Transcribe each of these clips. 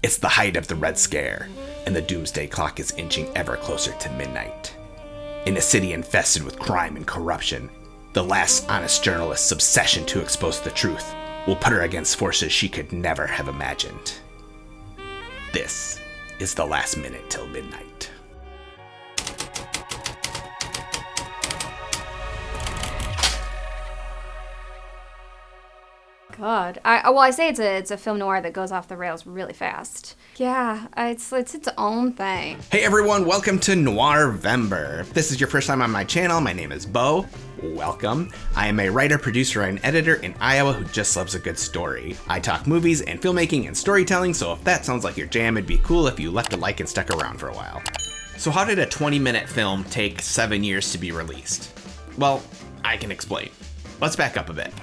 It's the height of the Red Scare, and the doomsday clock is inching ever closer to midnight. In a city infested with crime and corruption, the last honest journalist's obsession to expose the truth will put her against forces she could never have imagined. This is The Last Minute Till Midnight. God, I say it's a film noir that goes off the rails really fast. Yeah, it's its own thing. Hey everyone, welcome to Noirvember. If this is your first time on my channel, my name is Bo. Welcome. I am a writer, producer, and editor in Iowa who just loves a good story. I talk movies and filmmaking and storytelling, so if that sounds like your jam, it'd be cool if you left a like and stuck around for a while. So how did a 20-minute film take 7 years to be released? Well, I can explain. Let's back up a bit.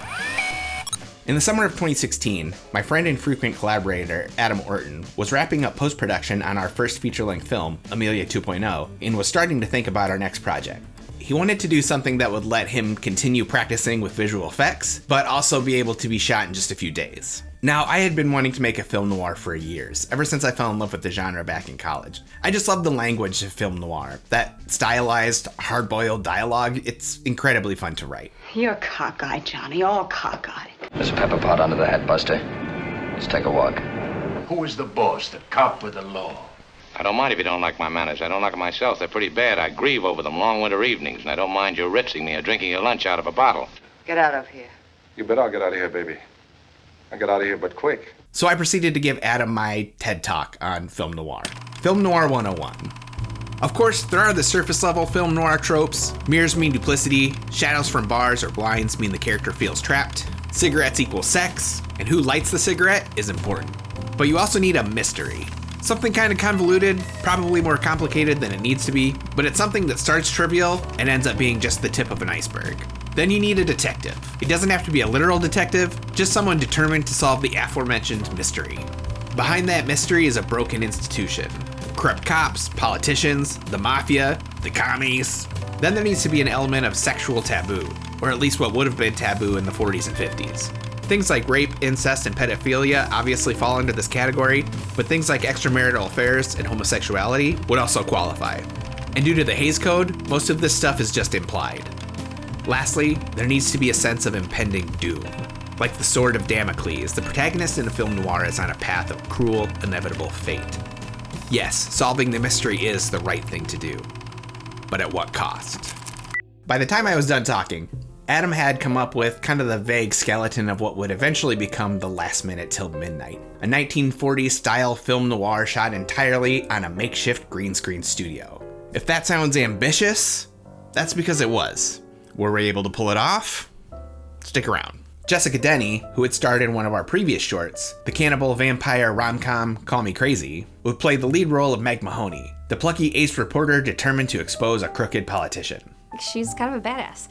In the summer of 2016, my friend and frequent collaborator, Adam Orton, was wrapping up post-production on our first feature-length film, Amelia 2.0, and was starting to think about our next project. He wanted to do something that would let him continue practicing with visual effects, but also be able to be shot in just a few days. Now, I had been wanting to make a film noir for years, ever since I fell in love with the genre back in college. I just love the language of film noir. That stylized, hard-boiled dialogue, it's incredibly fun to write. You're cockeyed, Johnny, all cockeyed. There's a pepper pot under the hat, Buster. Let's take a walk. Who is the boss, the cop or the law? I don't mind if you don't like my manners. I don't like them myself. They're pretty bad. I grieve over them long winter evenings, and I don't mind you ritzing me or drinking your lunch out of a bottle. Get out of here. You bet I'll get out of here, baby. I'll get out of here, but quick. So I proceeded to give Adam my TED Talk on film noir. Film Noir 101. Of course, there are the surface level film noir tropes. Mirrors mean duplicity, shadows from bars or blinds mean the character feels trapped, cigarettes equal sex, and who lights the cigarette is important. But you also need a mystery. Something kind of convoluted, probably more complicated than it needs to be, but it's something that starts trivial and ends up being just the tip of an iceberg. Then you need a detective. It doesn't have to be a literal detective, just someone determined to solve the aforementioned mystery. Behind that mystery is a broken institution. Corrupt cops, politicians, the mafia, the commies. Then there needs to be an element of sexual taboo, or at least what would have been taboo in the 40s and 50s. Things like rape, incest, and pedophilia obviously fall into this category, but things like extramarital affairs and homosexuality would also qualify. And due to the Hays Code, most of this stuff is just implied. Lastly, there needs to be a sense of impending doom. Like the Sword of Damocles, the protagonist in a film noir is on a path of cruel, inevitable fate. Yes, solving the mystery is the right thing to do, but at what cost? By the time I was done talking, Adam had come up with kind of the vague skeleton of what would eventually become The Last Minute Till Midnight, a 1940s style film noir shot entirely on a makeshift green screen studio. If that sounds ambitious, that's because it was. Were we able to pull it off? Stick around. Jessica Denny, who had starred in one of our previous shorts, the cannibal vampire rom-com Call Me Crazy, would play the lead role of Meg Mahoney, the plucky ace reporter determined to expose a crooked politician. She's kind of a badass.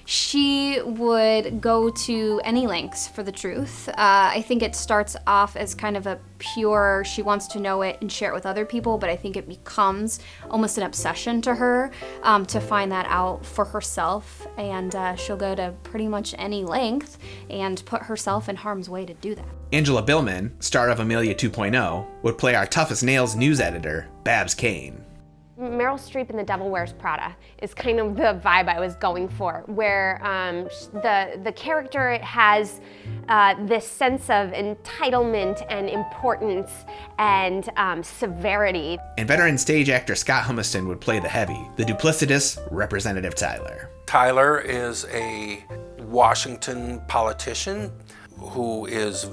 She would go to any lengths for the truth. I think it starts off as kind of a pure, she wants to know it and share it with other people, but I think it becomes almost an obsession to her to find that out for herself, and she'll go to pretty much any length and put herself in harm's way to do that. Angela Billman, star of Amelia 2.0, would play our Tough as Nails news editor, Babs Kane. Meryl Streep in The Devil Wears Prada is kind of the vibe I was going for, where the character has this sense of entitlement and importance and severity. And veteran stage actor Scott Humiston would play the heavy, the duplicitous Representative Tyler. Tyler is a Washington politician who is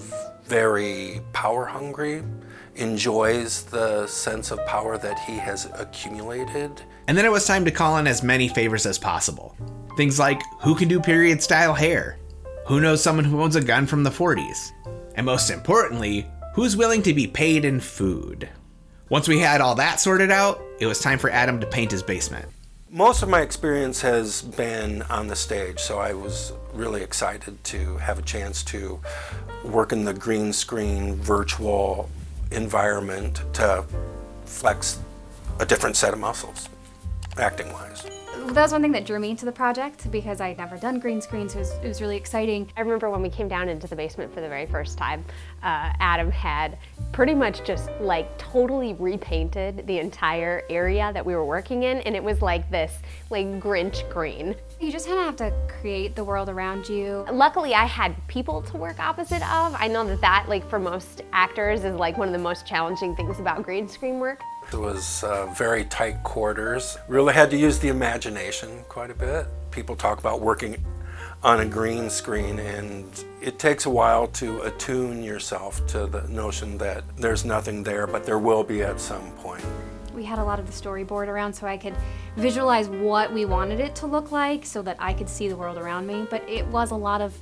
very power hungry, enjoys the sense of power that he has accumulated. And then it was time to call in as many favors as possible. Things like, who can do period style hair? Who knows someone who owns a gun from the 40s? And most importantly, who's willing to be paid in food? Once we had all that sorted out, it was time for Adam to paint his basement. Most of my experience has been on the stage, so I was really excited to have a chance to work in the green screen virtual environment to flex a different set of muscles. acting-wise. That was one thing that drew me into the project because I'd never done green screens. It was really exciting. I remember when we came down into the basement for the very first time, Adam had pretty much just like totally repainted the entire area that we were working in, and it was like this like Grinch green. You just kind of have to create the world around you. Luckily, I had people to work opposite of. I know that like for most actors is like one of the most challenging things about green screen work. It was very tight quarters. Really had to use the imagination quite a bit. People talk about working on a green screen, and it takes a while to attune yourself to the notion that there's nothing there, but there will be at some point. We had a lot of the storyboard around so I could visualize what we wanted it to look like so that I could see the world around me, but it was a lot of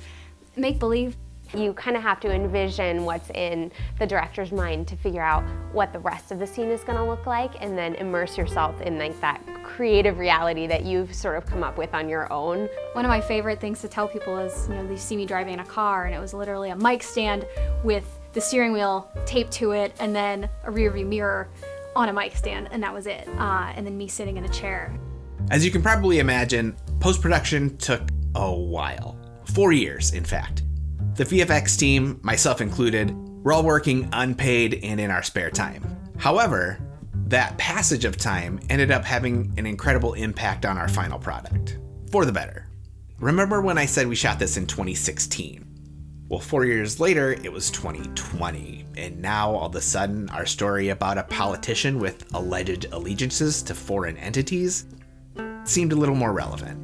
make-believe. You kind of have to envision what's in the director's mind to figure out what the rest of the scene is going to look like, and then immerse yourself in like that creative reality that you've sort of come up with on your own. One of my favorite things to tell people is, they see me driving in a car and it was literally a mic stand with the steering wheel taped to it and then a rear view mirror on a mic stand, and that was it. And then me sitting in a chair. As you can probably imagine, post-production took a while. 4 years, in fact. The VFX team, myself included, we're all working unpaid and in our spare time. However, that passage of time ended up having an incredible impact on our final product. For the better. Remember when I said we shot this in 2016? Well, 4 years later, it was 2020, and now all of a sudden, our story about a politician with alleged allegiances to foreign entities seemed a little more relevant.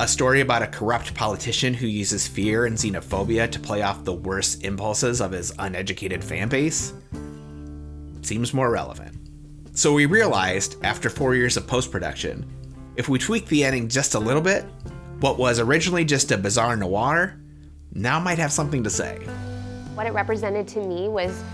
A story about a corrupt politician who uses fear and xenophobia to play off the worst impulses of his uneducated fan base seems more relevant. So we realized, after 4 years of post-production, if we tweak the ending just a little bit, what was originally just a bizarre noir now might have something to say. What it represented to me was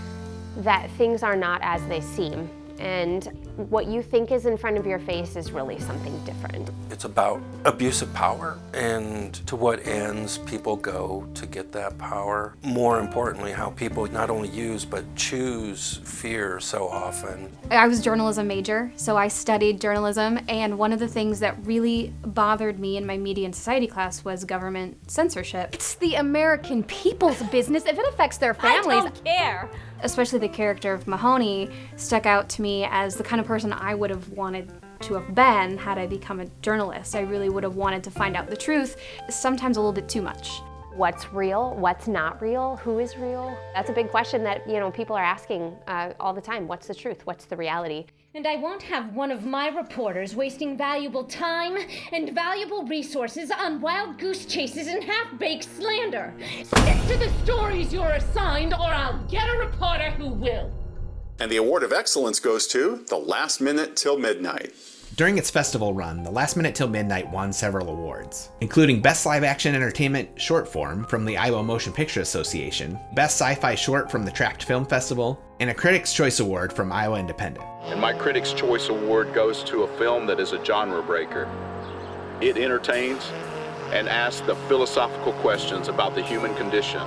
that things are not as they seem, and what you think is in front of your face is really something different. It's about abuse of power and to what ends people go to get that power. More importantly, how people not only use but choose fear so often. I was a journalism major, so I studied journalism, and one of the things that really bothered me in my media and society class was government censorship. It's the American people's business. If it affects their families, I don't care. Especially the character of Mahoney stuck out to me as the kind of person I would have wanted to have been had I become a journalist. I really would have wanted to find out the truth, sometimes a little bit too much. What's real? What's not real? Who is real? That's a big question that people are asking all the time. What's the truth? What's the reality? And I won't have one of my reporters wasting valuable time and valuable resources on wild goose chases and half-baked slander. Stick to the stories you're assigned, or I'll get a reporter who will. And the award of excellence goes to The Last Minute Till Midnight. During its festival run, The Last Minute Till Midnight won several awards, including Best Live Action Entertainment Short Form from the Iowa Motion Picture Association, Best Sci-Fi Short from the Tract Film Festival, and a Critics' Choice Award from Iowa Independent. And my Critics' Choice Award goes to a film that is a genre breaker. It entertains and asks the philosophical questions about the human condition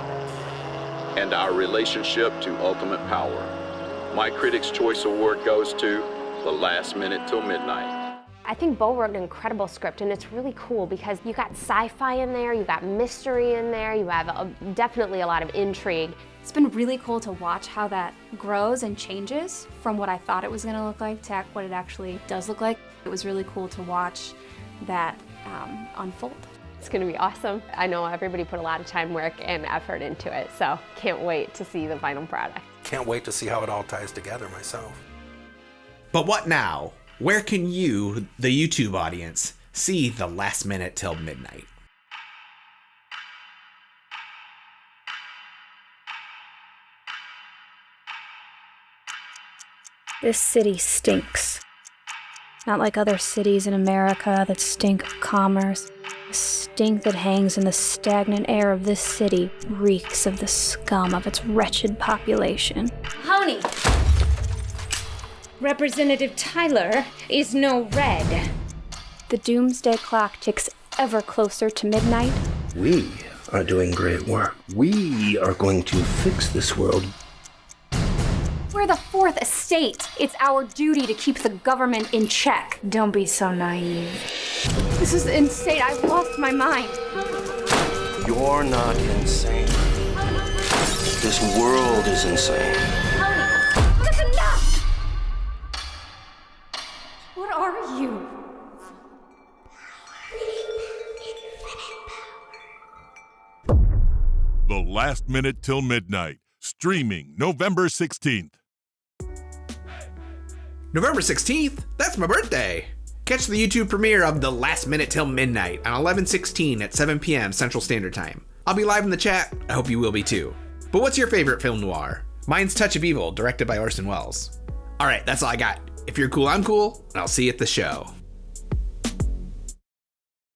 and our relationship to ultimate power. My Critics' Choice Award goes to The Last Minute Till Midnight. I think Bo wrote an incredible script, and it's really cool because you got sci-fi in there, you got mystery in there, you have definitely a lot of intrigue. It's been really cool to watch how that grows and changes from what I thought it was going to look like to what it actually does look like. It was really cool to watch that unfold. It's going to be awesome. I know everybody put a lot of time, work, and effort into it, so can't wait to see the final product. Can't wait to see how it all ties together myself. But what now? Where can you, the YouTube audience, see The Last Minute Till Midnight? This city stinks. Not like other cities in America that stink of commerce. The stink that hangs in the stagnant air of this city reeks of the scum of its wretched population. Honey, Representative Tyler is no red. The doomsday clock ticks ever closer to midnight. We are doing great work. We are going to fix this world. We're We're the fourth estate. It's our duty to keep the government in check. Don't be so naive. This is insane. I've lost my mind. You're not insane. This world is insane. That's enough! What are you? The Last Minute Till Midnight, streaming November 16th. November 16th? That's my birthday! Catch the YouTube premiere of The Last Minute Till Midnight on 11/16 at 7 p.m. Central Standard Time. I'll be live in the chat. I hope you will be too. But what's your favorite film noir? Mine's Touch of Evil, directed by Orson Welles. Alright, that's all I got. If you're cool, I'm cool, and I'll see you at the show.